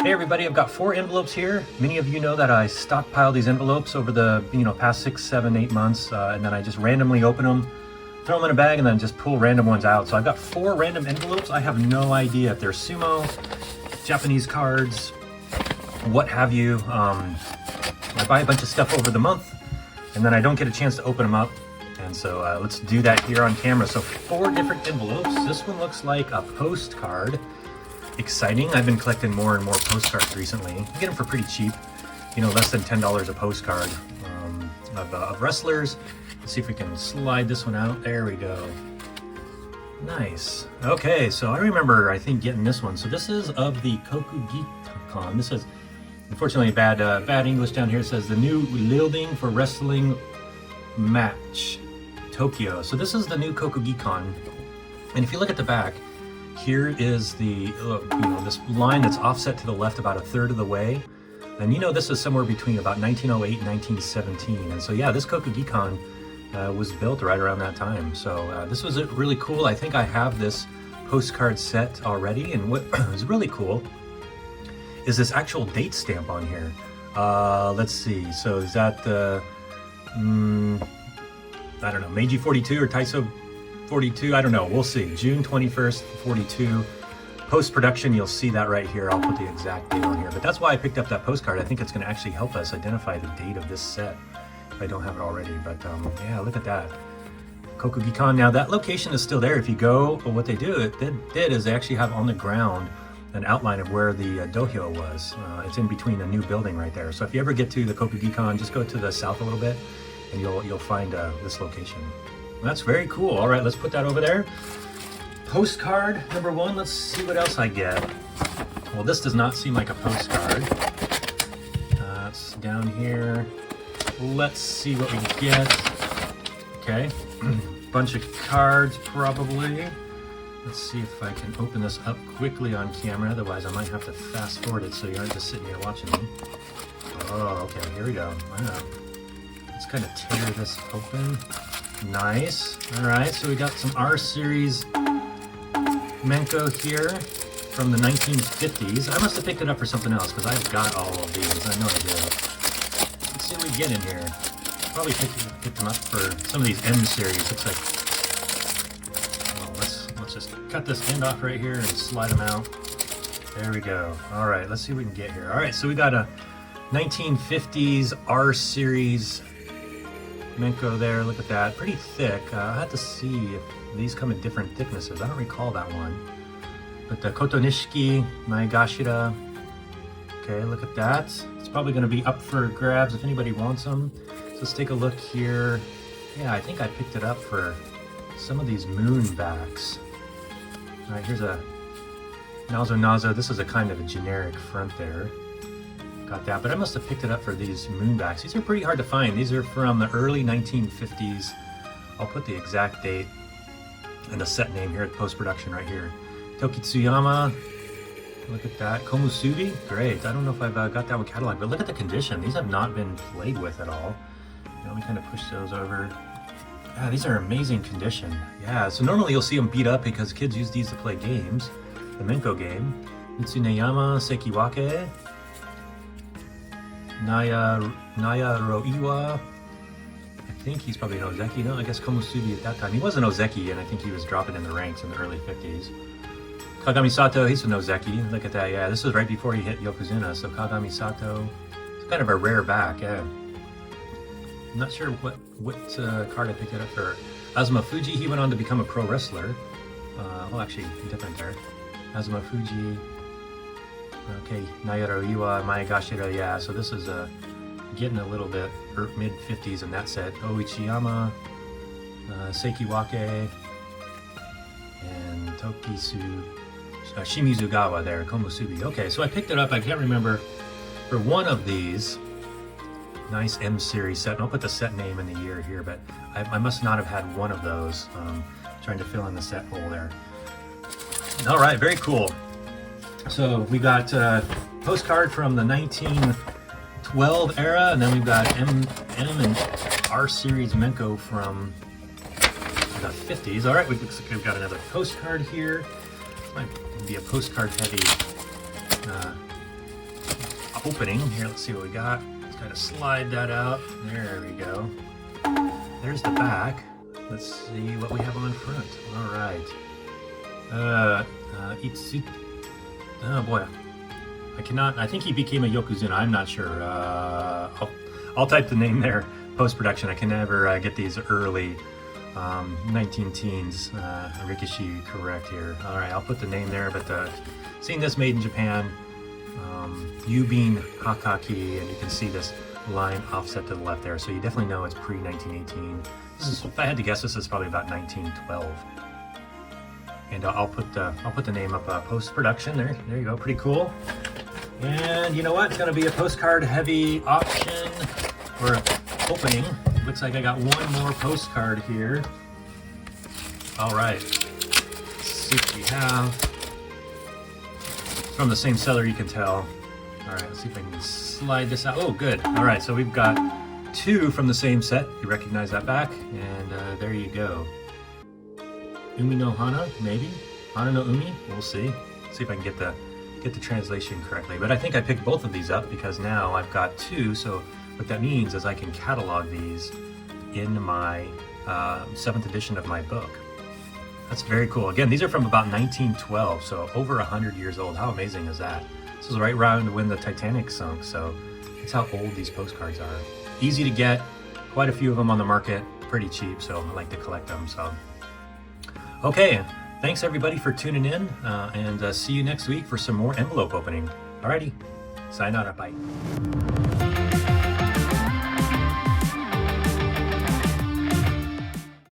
Hey everybody, I've got 4 envelopes here. Many of you know that I stockpile these envelopes over the past 6, 7, 8 months, and then I just randomly open them, throw them in a bag, and then just pull random ones out. So I've got 4 random envelopes. I have no idea if they're Sumo, Japanese cards, what have you. I buy a bunch of stuff over the month, and then I don't get a chance to open them up. And so let's do that here on camera. So 4 different envelopes. This one looks like a postcard. Exciting. I've been collecting more and more postcards recently. You get them for pretty cheap, less than $10 a postcard of wrestlers. Let's see if we can slide this one out. There we go. Nice. Okay, so I remember, I think, getting this one. So this is of the Kokugikan. This is, unfortunately, bad English down here. It says the new building for wrestling match, Tokyo. So this is the new Kokugikan. And if you look at the back, here is the, this line that's offset to the left about 1/3 of the way. And this is somewhere between about 1908 and 1917. And so yeah, this Kokugikan was built right around that time. So this was really cool. I think I have this postcard set already. And what is really cool is this actual date stamp on here. Let's see. So is that the, I don't know, Meiji 42 or Taishō 42, I don't know, we'll see. June 21st, 42. Post-production, you'll see that right here. I'll put the exact date on here. But that's why I picked up that postcard. I think it's going to actually help us identify the date of this set, if I don't have it already. But yeah, look at that. Kokugikan. Now, that location is still there. If you go, but what they did is they actually have on the ground an outline of where the dohyo was. It's in between a new building right there. So if you ever get to the Kokugikan, just go to the south a little bit, and you'll find this location. That's very cool. All right, let's put that over there. Postcard number 1. Let's see what else I get. Well, this does not seem like a postcard. It's down here. Let's see what we get. Okay, bunch of cards probably. Let's see if I can open this up quickly on camera. Otherwise, I might have to fast forward it so you aren't just sitting here watching me. Oh, okay, here we go. Wow. Let's kind of tear this open. Nice. All right, so we got some R series Menko here from the 1950s. I must have picked it up for something else because I've got all of these. I know I did. Let's see what we get in here. Probably picked them up for some of these M series. Looks like. Well, let's just cut this end off right here and slide them out. There we go. All right, let's see what we can get here. All right, so we got a 1950s R series Menko there. Look at that, pretty thick. I had to see if these come in different thicknesses. I don't recall that one. But the Kotonishiki Maegashira. Okay, look at that. It's probably going to be up for grabs if anybody wants them. So let's take a look here. Yeah, I think I picked it up for some of these moon backs. All right, here's a Nazo. This is a kind of a generic front there. Got that, but I must have picked it up for these moonbacks. These are pretty hard to find. These are from the early 1950s. I'll put the exact date and the set name here at post-production right here. Tokitsuyama, look at that. Komusubi, great. I don't know if I've got that one cataloged, but look at the condition. These have not been played with at all. Let me kind of push those over. Yeah, these are amazing condition. Yeah, so normally you'll see them beat up because kids use these to play games. The Menko game. Mitsuneyama Sekiwake. Naya Roiwa. I think he's probably an Ozeki. No, I guess Komusubi at that time. He was an Ozeki, and I think he was dropping in the ranks in the early 50s. Kagami Sato, he's an Ozeki. Look at that, yeah. This was right before he hit Yokozuna, so Kagami Sato. It's kind of a rare back, yeah. I'm not sure what card I picked it up for. Azuma Fuji, he went on to become a pro wrestler. Well, actually, different there. Azuma Fuji. Okay, Nayaro Iwa, Maegashira, yeah, so this is getting a little bit mid-50s in that set. Oichiyama, Sekiwake, and Shimizugawa there, Komusubi. Okay, so I picked it up, I can't remember, for one of these. Nice M series set, and I'll put the set name and the year here, but I must not have had one of those. Trying to fill in the set hole there. All right, very cool. So we got postcard from the 1912 era, and then we've got M and R series Menko from the 50s. All right, we've got another postcard here. This might be a postcard heavy opening. Here, let's see what we got. Let's kind of slide that out. There we go. There's the back. Let's see what we have on front. All right. Oh boy. I think he became a Yokozuna. I'm not sure. I'll type the name there, post-production. I can never get these early 19-teens rikishi correct here. All right, I'll put the name there, but seeing this made in Japan, Yubin Hakaki, and you can see this line offset to the left there, so you definitely know it's pre-1918. This is, if I had to guess, this is probably about 1912. And I'll put the name up post-production there. There you go, pretty cool. And you know what? It's going to be a postcard heavy auction or opening. Looks like I got one more postcard here. All right. Let's see what we have. From the same seller, you can tell. All right, let's see if I can slide this out. Oh, good. All right, so we've got two from the same set. You recognize that back, and there you go. Umi no Hana, maybe? Hana no Umi? We'll see. See if I can get the translation correctly. But I think I picked both of these up because now I've got two, so what that means is I can catalog these in my 7th edition of my book. That's very cool. Again, these are from about 1912, so over 100 years old. How amazing is that? This was right around when the Titanic sunk, so that's how old these postcards are. Easy to get, quite a few of them on the market, pretty cheap, so I like to collect them. So, okay, thanks everybody for tuning in, and see you next week for some more envelope opening. Alrighty, sayonara, bye.